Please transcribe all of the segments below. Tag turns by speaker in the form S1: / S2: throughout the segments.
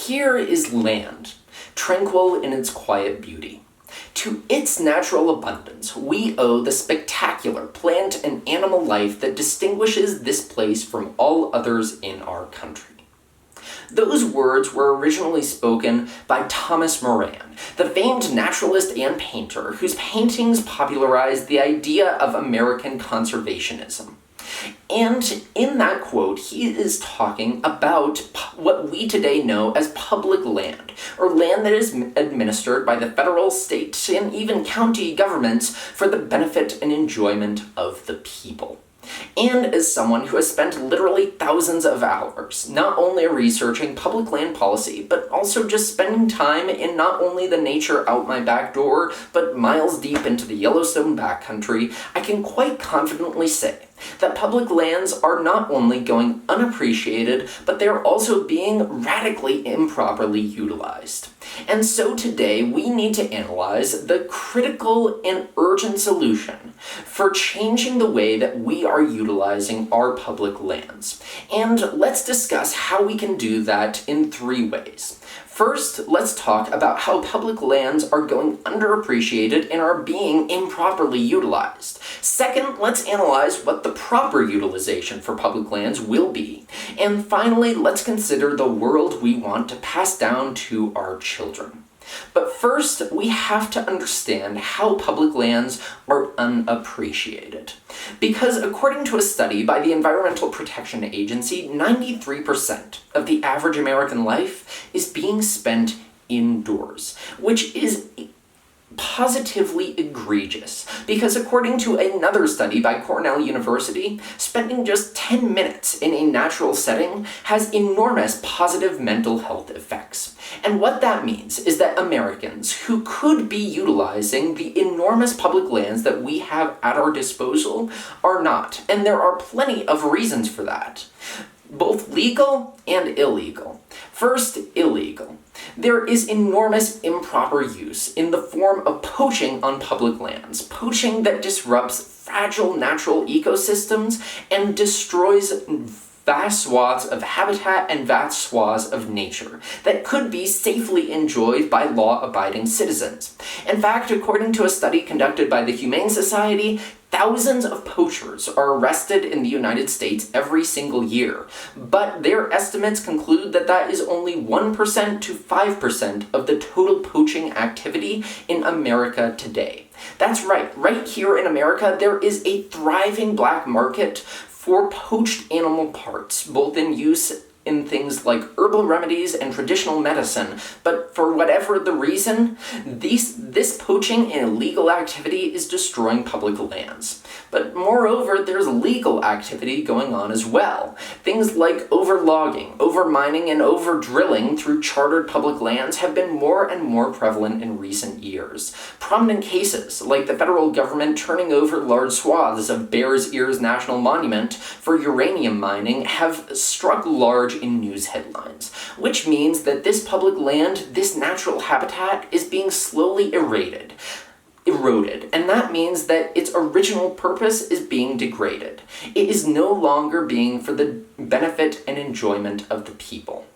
S1: Here is land, tranquil in its quiet beauty. To its natural abundance, we owe the spectacular plant and animal life that distinguishes this place from all others in our country. Those words were originally spoken by Thomas Moran, the famed naturalist and painter whose paintings popularized the idea of American conservationism. And in that quote, he is talking about what we today know as public land, or land that is administered by the federal, state, and even county governments for the benefit and enjoyment of the people. And as someone who has spent literally thousands of hours not only researching public land policy, but also just spending time in not only the nature out my back door, but miles deep into the Yellowstone backcountry, I can quite confidently say that public lands are not only going unappreciated, but they're also being radically improperly utilized. And so today we need to analyze the critical and urgent solution for changing the way that we are utilizing our public lands. And let's discuss how we can do that in 3 ways. First, let's talk about how public lands are going underappreciated and are being improperly utilized. Second, let's analyze what the proper utilization for public lands will be. And finally, let's consider the world we want to pass down to our children. But first, we have to understand how public lands are unappreciated. Because according to a study by the Environmental Protection Agency, 93% of the average American life is being spent indoors, which is positively egregious, because according to another study by Cornell University, spending just 10 minutes in a natural setting has enormous positive mental health effects. And what that means is that Americans who could be utilizing the enormous public lands that we have at our disposal are not, and there are plenty of reasons for that, both legal and illegal. First, illegal. There is enormous improper use in the form of poaching on public lands, poaching that disrupts fragile natural ecosystems and destroys vast swaths of habitat and vast swaths of nature that could be safely enjoyed by law-abiding citizens. In fact, according to a study conducted by the Humane Society, thousands of poachers are arrested in the United States every single year, but their estimates conclude that that is only 1% to 5% of the total poaching activity in America today. That's right here in America, there is a thriving black market for poached animal parts, both in use in things like herbal remedies and traditional medicine, but for whatever the reason, this poaching and illegal activity is destroying public lands. But moreover, there's legal activity going on as well. Things like overlogging, overmining, and overdrilling through chartered public lands have been more and more prevalent in recent years. Prominent cases, like the federal government turning over large swaths of Bears Ears National Monument for uranium mining, have struck large in news headlines, which means that this public land, this natural habitat, is being slowly eroded, and that means that its original purpose is being degraded. It is no longer being for the benefit and enjoyment of the people.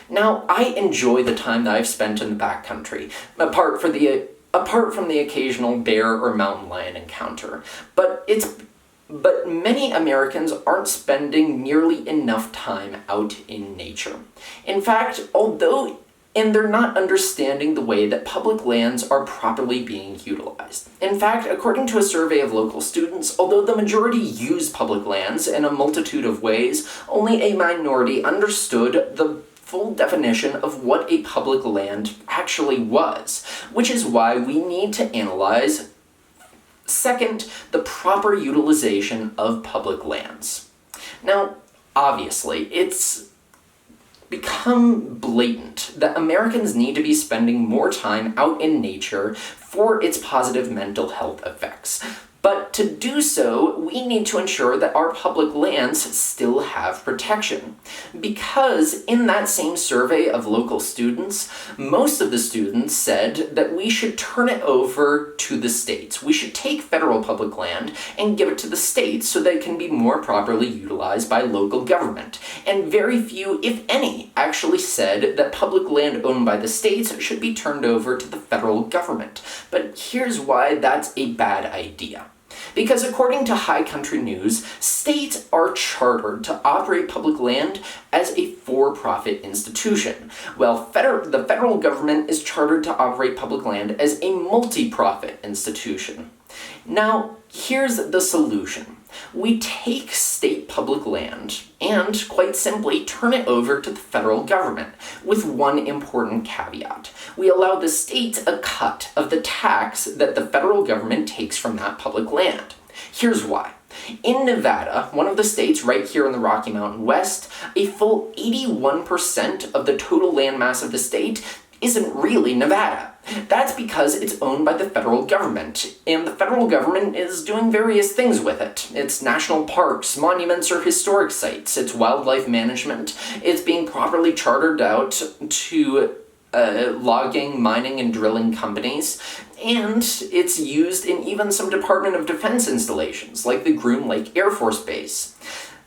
S1: Now, I enjoy the time that I've spent in the backcountry, apart from the occasional bear or mountain lion encounter, but many Americans aren't spending nearly enough time out in nature. In fact, they're not understanding the way that public lands are properly being utilized. In fact, according to a survey of local students, although the majority use public lands in a multitude of ways, only a minority understood the full definition of what a public land actually was, which is why we need to analyze, second, the proper utilization of public lands. Now, obviously, it's become blatant that Americans need to be spending more time out in nature for its positive mental health effects. But to do so, we need to ensure that our public lands still have protection. Because in that same survey of local students, most of the students said that we should turn it over to the states. We should take federal public land and give it to the states so that it can be more properly utilized by local government. And very few, if any, actually said that public land owned by the states should be turned over to the federal government. But here's why that's a bad idea. Because according to High Country News, states are chartered to operate public land as a for-profit institution, while the federal government is chartered to operate public land as a multi-profit institution. Now, here's the solution. We take state public land and, quite simply, turn it over to the federal government, with one important caveat. We allow the states a cut of the tax that the federal government takes from that public land. Here's why. In Nevada, one of the states right here in the Rocky Mountain West, a full 81% of the total landmass of the state isn't really Nevada. That's because it's owned by the federal government, and the federal government is doing various things with it. It's national parks, monuments, or historic sites. It's wildlife management. It's being properly chartered out to logging, mining, and drilling companies, and it's used in even some Department of Defense installations, like the Groom Lake Air Force Base.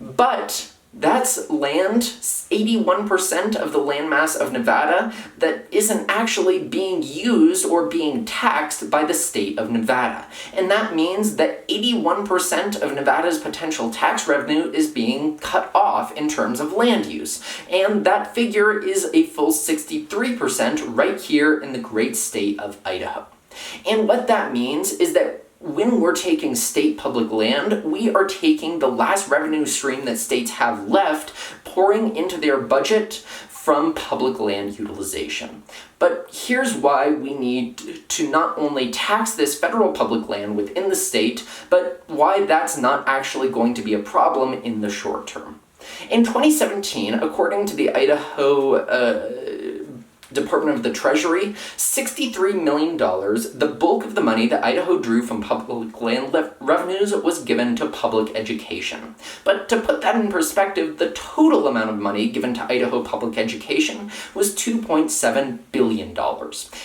S1: But that's land, 81% of the landmass of Nevada, that isn't actually being used or being taxed by the state of Nevada. And that means that 81% of Nevada's potential tax revenue is being cut off in terms of land use. And that figure is a full 63% right here in the great state of Idaho. And what that means is that when we're taking state public land, we are taking the last revenue stream that states have left, pouring into their budget from public land utilization. But here's why we need to not only tax this federal public land within the state, but why that's not actually going to be a problem in the short term. In 2017, according to the Idaho Department of the Treasury, $63 million, the bulk of the money that Idaho drew from public land revenues, was given to public education. But to put that in perspective, the total amount of money given to Idaho public education was $2.7 billion.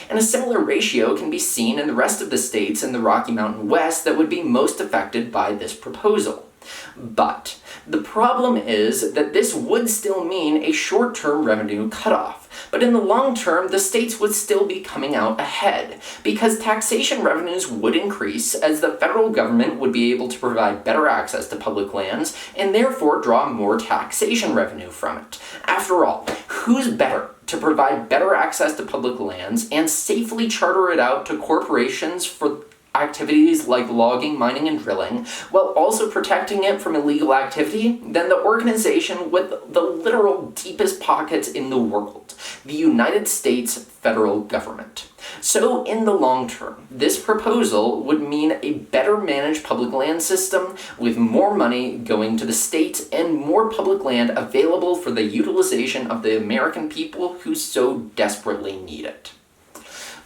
S1: And a similar ratio can be seen in the rest of the states in the Rocky Mountain West that would be most affected by this proposal. But the problem is that this would still mean a short-term revenue cutoff. But in the long term, the states would still be coming out ahead, because taxation revenues would increase as the federal government would be able to provide better access to public lands and therefore draw more taxation revenue from it. After all, who's better to provide better access to public lands and safely charter it out to corporations for activities like logging, mining, and drilling, while also protecting it from illegal activity than the organization with the literal deepest pockets in the world, the United States federal government? So in the long term, this proposal would mean a better managed public land system with more money going to the states and more public land available for the utilization of the American people who so desperately need it.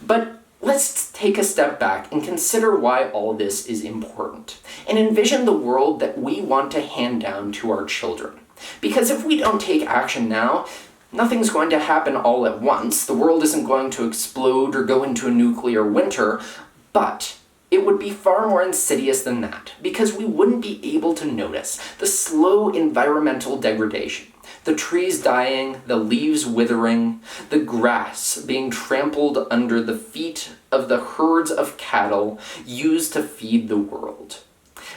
S1: But let's take a step back and consider why all this is important, and envision the world that we want to hand down to our children. Because if we don't take action now, nothing's going to happen all at once. The world isn't going to explode or go into a nuclear winter, but it would be far more insidious than that, because we wouldn't be able to notice the slow environmental degradation. The trees dying, the leaves withering, the grass being trampled under the feet of the herds of cattle used to feed the world.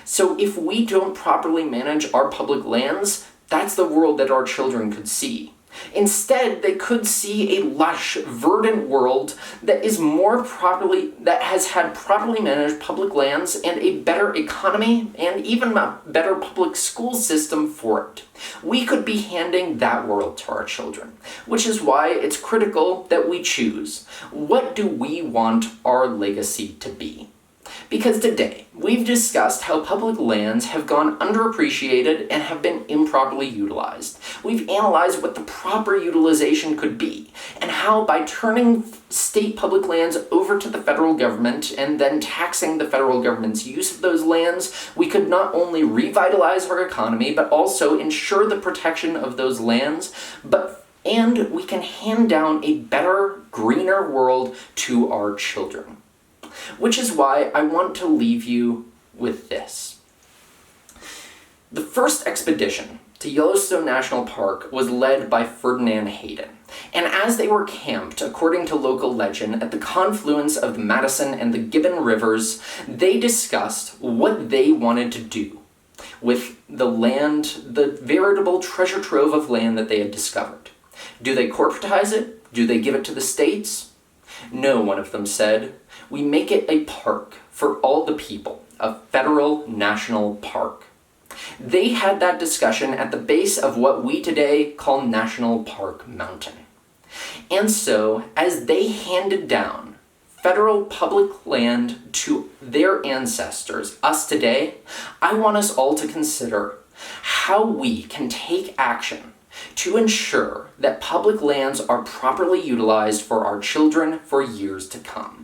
S1: So if we don't properly manage our public lands, that's the world that our children could see. Instead, they could see a lush, verdant world that has had properly managed public lands and a better economy and even a better public school system for it. We could be handing that world to our children, which is why it's critical that we choose. What do we want our legacy to be? Because today, we've discussed how public lands have gone underappreciated and have been improperly utilized. We've analyzed what the proper utilization could be, and how by turning state public lands over to the federal government and then taxing the federal government's use of those lands, we could not only revitalize our economy, but also ensure the protection of those lands, and we can hand down a better, greener world to our children. Which is why I want to leave you with this. The first expedition to Yellowstone National Park was led by Ferdinand Hayden. And as they were camped, according to local legend, at the confluence of the Madison and the Gibbon rivers, they discussed what they wanted to do with the land, the veritable treasure trove of land that they had discovered. Do they corporatize it? Do they give it to the states? No, one of them said. We make it a park for all the people, a federal national park. They had that discussion at the base of what we today call National Park Mountain. And so, as they handed down federal public land to their ancestors, us today, I want us all to consider how we can take action to ensure that public lands are properly utilized for our children for years to come.